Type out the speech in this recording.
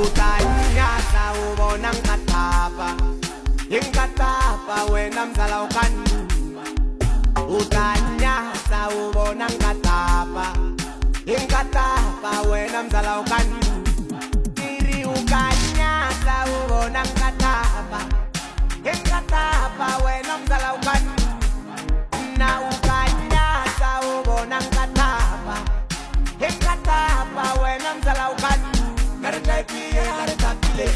Utanyasa ubona nkatapa, inkatapa wena mzala ukanuma. Utanyasa ubona nkatapa, inkatapa wena mzala ukanuma. Iri ukanyasa ubona nkatapa, inkatapa wena mzala ukanuma. Na ukanyasa ubona nkatapa, inkatapa wena mzala ukanuma. Gotta type it, gotta talk it.